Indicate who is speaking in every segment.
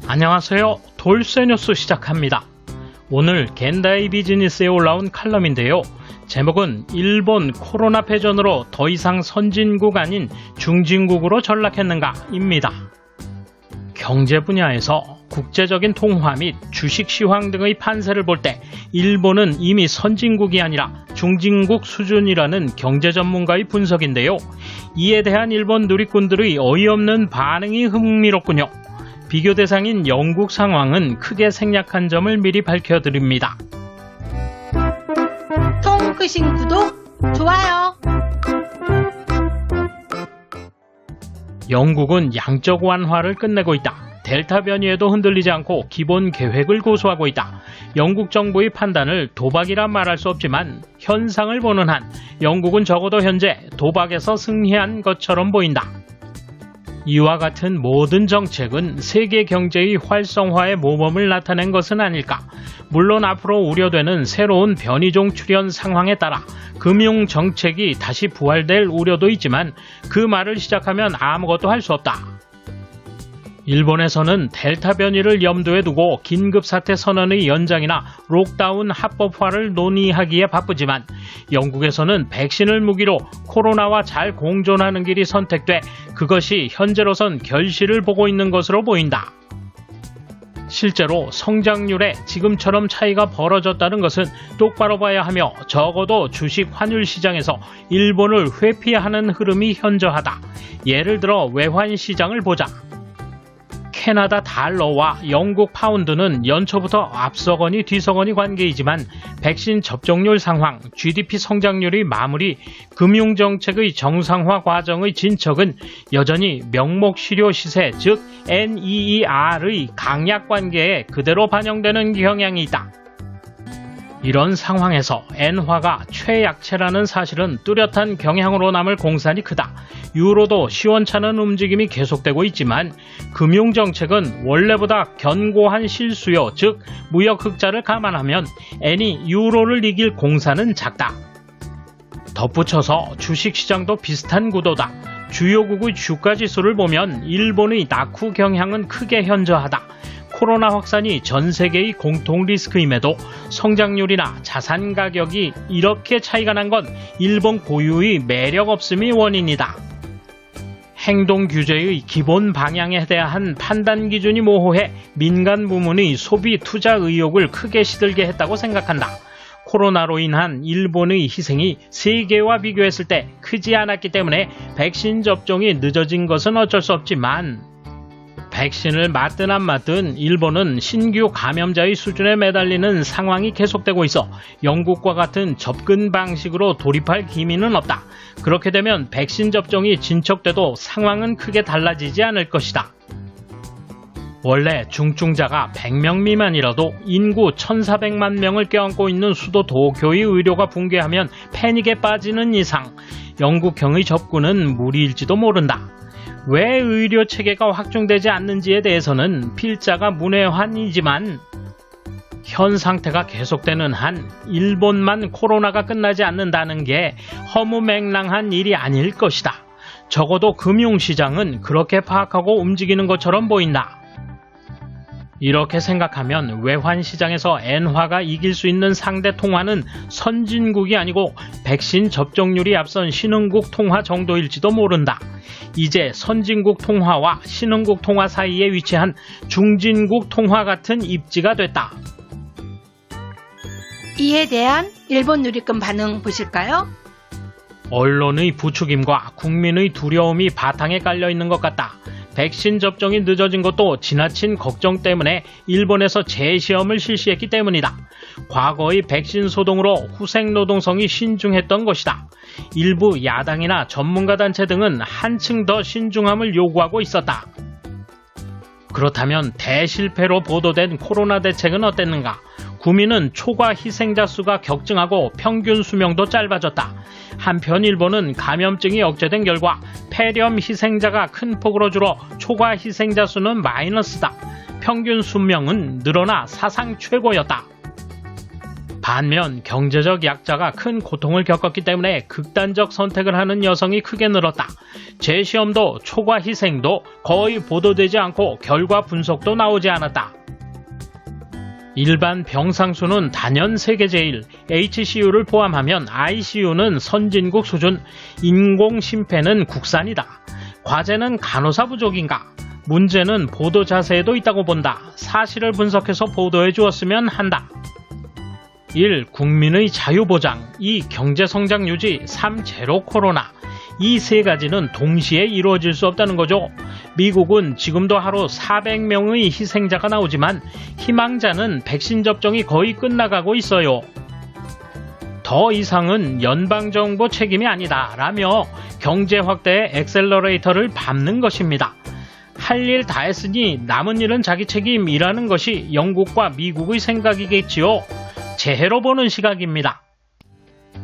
Speaker 1: 안녕하세요. 돌쇠뉴스 시작합니다. 오늘 겐다이 비즈니스에 올라온 칼럼인데요. 제목은 일본 코로나 패전으로 더 이상 선진국 아닌 중진국으로 전락했는가입니다. 경제 분야에서 국제적인 통화 및 주식 시황 등의 판세를 볼 때 일본은 이미 선진국이 아니라 중진국 수준이라는 경제 전문가의 분석인데요. 이에 대한 일본 누리꾼들의 어이없는 반응이 흥미롭군요. 비교 대상인 영국 상황은 크게 생략한 점을 미리 밝혀드립니다.
Speaker 2: 통크신 구독, 좋아요.
Speaker 1: 영국은 양적 완화를 끝내고 있다. 델타 변이에도 흔들리지 않고 기본 계획을 고수하고 있다. 영국 정부의 판단을 도박이라 말할 수 없지만 현상을 보는 한 영국은 적어도 현재 도박에서 승리한 것처럼 보인다. 이와 같은 모든 정책은 세계 경제의 활성화의 모범을 나타낸 것은 아닐까. 물론 앞으로 우려되는 새로운 변이종 출현 상황에 따라 금융 정책이 다시 부활될 우려도 있지만 그 말을 시작하면 아무것도 할 수 없다. 일본에서는 델타 변이를 염두에 두고 긴급사태 선언의 연장이나 록다운 합법화를 논의하기에 바쁘지만 영국에서는 백신을 무기로 코로나와 잘 공존하는 길이 선택돼 그것이 현재로선 결실을 보고 있는 것으로 보인다. 실제로 성장률에 지금처럼 차이가 벌어졌다는 것은 똑바로 봐야 하며 적어도 주식 환율 시장에서 일본을 회피하는 흐름이 현저하다. 예를 들어 외환 시장을 보자. 캐나다 달러와 영국 파운드는 연초부터 앞서거니 뒤서거니 관계이지만 백신 접종률 상황, GDP 성장률의 마무리, 금융정책의 정상화 과정의 진척은 여전히 명목실효 시세 즉 NEER의 강약 관계에 그대로 반영되는 경향이 있다. 이런 상황에서 엔화가 최약체라는 사실은 뚜렷한 경향으로 남을 공산이 크다. 유로도 시원찮은 움직임이 계속되고 있지만 금융정책은 원래보다 견고한 실수요, 즉 무역 흑자를 감안하면 엔이 유로를 이길 공산은 작다. 덧붙여서 주식시장도 비슷한 구도다. 주요국의 주가지수를 보면 일본의 낙후 경향은 크게 현저하다. 코로나 확산이 전 세계의 공통 리스크임에도 성장률이나 자산 가격이 이렇게 차이가 난 건 일본 고유의 매력 없음이 원인이다. 행동 규제의 기본 방향에 대한 판단 기준이 모호해 민간 부문의 소비 투자 의욕을 크게 시들게 했다고 생각한다. 코로나로 인한 일본의 희생이 세계와 비교했을 때 크지 않았기 때문에 백신 접종이 늦어진 것은 어쩔 수 없지만 백신을 맞든 안 맞든 일본은 신규 감염자의 수준에 매달리는 상황이 계속되고 있어 영국과 같은 접근 방식으로 돌입할 기미는 없다. 그렇게 되면 백신 접종이 진척돼도 상황은 크게 달라지지 않을 것이다. 원래 중증자가 100명 미만이라도 인구 1,400만 명을 껴안고 있는 수도 도쿄의 의료가 붕괴하면 패닉에 빠지는 이상 영국형의 접근은 무리일지도 모른다. 왜 의료 체계가 확충되지 않는지에 대해서는 필자가 문외한이지만 현 상태가 계속되는 한 일본만 코로나가 끝나지 않는다는 게 허무맹랑한 일이 아닐 것이다. 적어도 금융시장은 그렇게 파악하고 움직이는 것처럼 보인다. 이렇게 생각하면 외환시장에서 엔화가 이길 수 있는 상대 통화는 선진국이 아니고 백신 접종률이 앞선 신흥국 통화 정도일지도 모른다. 이제 선진국 통화와 신흥국 통화 사이에 위치한 중진국 통화 같은 입지가 됐다.
Speaker 2: 이에 대한 일본 누리꾼 반응 보실까요?
Speaker 1: 언론의 부추김과 국민의 두려움이 바탕에 깔려 있는 것 같다. 백신 접종이 늦어진 것도 지나친 걱정 때문에 일본에서 재시험을 실시했기 때문이다. 과거의 백신 소동으로 후생노동성이 신중했던 것이다. 일부 야당이나 전문가단체 등은 한층 더 신중함을 요구하고 있었다. 그렇다면 대실패로 보도된 코로나 대책은 어땠는가? 구민은 초과 희생자 수가 격증하고 평균 수명도 짧아졌다. 한편 일본은 감염증이 억제된 결과 폐렴 희생자가 큰 폭으로 줄어 초과 희생자 수는 마이너스다. 평균 수명은 늘어나 사상 최고였다. 반면 경제적 약자가 큰 고통을 겪었기 때문에 극단적 선택을 하는 여성이 크게 늘었다. 재시험도 초과 희생도 거의 보도되지 않고 결과 분석도 나오지 않았다. 일반 병상수는 단연 세계 제일, HCU를 포함하면 ICU는 선진국 수준, 인공심폐는 국산이다. 과제는 간호사 부족인가? 문제는 보도 자세에도 있다고 본다. 사실을 분석해서 보도해 주었으면 한다. 1. 국민의 자유보장, 2. 경제성장 유지, 3. 제로 코로나. 이 세 가지는 동시에 이루어질 수 없다는 거죠. 미국은 지금도 하루 400명의 희생자가 나오지만 희망자는 백신 접종이 거의 끝나가고 있어요. 더 이상은 연방정부 책임이 아니다 라며 경제 확대의 엑셀러레이터를 밟는 것입니다. 할 일 다 했으니 남은 일은 자기 책임이라는 것이 영국과 미국의 생각이겠지요. 재해로 보는 시각입니다.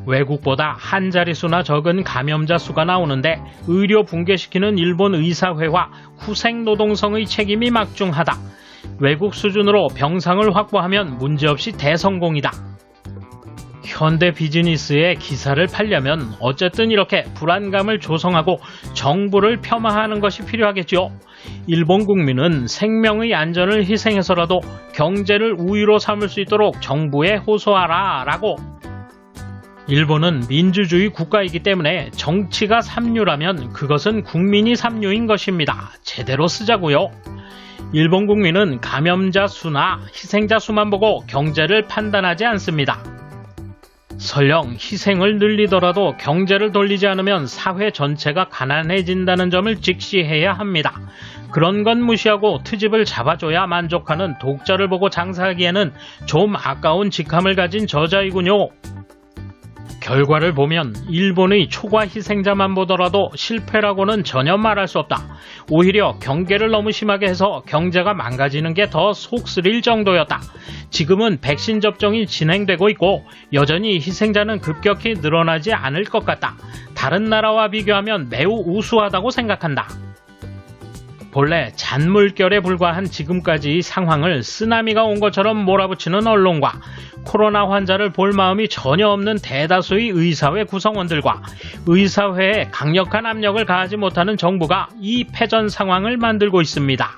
Speaker 1: 외국보다 한 자릿수나 적은 감염자 수가 나오는데 의료 붕괴시키는 일본 의사회와 후생노동성의 책임이 막중하다. 외국 수준으로 병상을 확보하면 문제없이 대성공이다. 현대 비즈니스의 기사를 팔려면 어쨌든 이렇게 불안감을 조성하고 정부를 폄하하는 것이 필요하겠지요. 일본 국민은 생명의 안전을 희생해서라도 경제를 우위로 삼을 수 있도록 정부에 호소하라 라고. 일본은 민주주의 국가이기 때문에 정치가 삼류라면 그것은 국민이 삼류인 것입니다. 제대로 쓰자고요. 일본 국민은 감염자 수나 희생자 수만 보고 경제를 판단하지 않습니다. 설령 희생을 늘리더라도 경제를 돌리지 않으면 사회 전체가 가난해진다는 점을 직시해야 합니다. 그런 건 무시하고 트집을 잡아줘야 만족하는 독자를 보고 장사하기에는 좀 아까운 직함을 가진 저자이군요. 결과를 보면 일본의 초과 희생자만 보더라도 실패라고는 전혀 말할 수 없다. 오히려 경계를 너무 심하게 해서 경제가 망가지는 게 더 속쓰릴 정도였다. 지금은 백신 접종이 진행되고 있고 여전히 희생자는 급격히 늘어나지 않을 것 같다. 다른 나라와 비교하면 매우 우수하다고 생각한다. 본래 잔물결에 불과한 지금까지 상황을 쓰나미가 온 것처럼 몰아붙이는 언론과 코로나 환자를 볼 마음이 전혀 없는 대다수의 의사회 구성원들과 의사회에 강력한 압력을 가하지 못하는 정부가 이 패전 상황을 만들고 있습니다.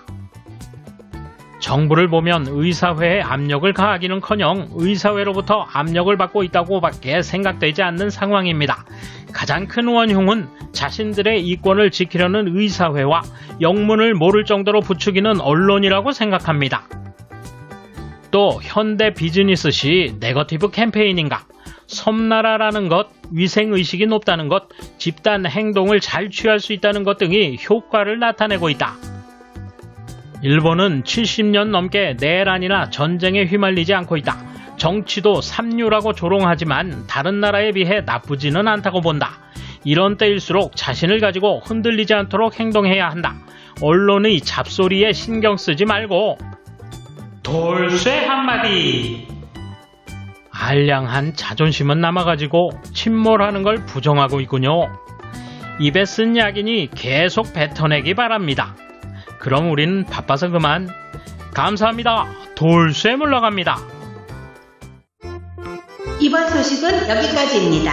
Speaker 1: 정부를 보면 의사회에 압력을 가하기는커녕 의사회로부터 압력을 받고 있다고밖에 생각되지 않는 상황입니다. 가장 큰 원흉은 자신들의 이권을 지키려는 의사회와 영문을 모를 정도로 부추기는 언론이라고 생각합니다. 또 현대 비즈니스시 네거티브 캠페인인가? 섬나라라는 것, 위생의식이 높다는 것, 집단 행동을 잘 취할 수 있다는 것 등이 효과를 나타내고 있다. 일본은 70년 넘게 내란이나 전쟁에 휘말리지 않고 있다. 정치도 삼류라고 조롱하지만 다른 나라에 비해 나쁘지는 않다고 본다. 이런 때일수록 자신을 가지고 흔들리지 않도록 행동해야 한다. 언론의 잡소리에 신경 쓰지 말고 돌쇠 한마디. 알량한 자존심은 남아가지고 침몰하는 걸 부정하고 있군요. 입에 쓴 약이니 계속 뱉어내기 바랍니다. 그럼 우린 바빠서 그만. 감사합니다. 돌쇠 물러갑니다.
Speaker 2: 이번 소식은 여기까지입니다.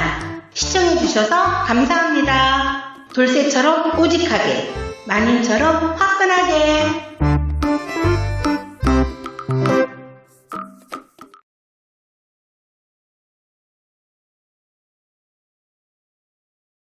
Speaker 2: 시청해주셔서 감사합니다. 돌쇠처럼 오직하게, 마님처럼 화끈하게.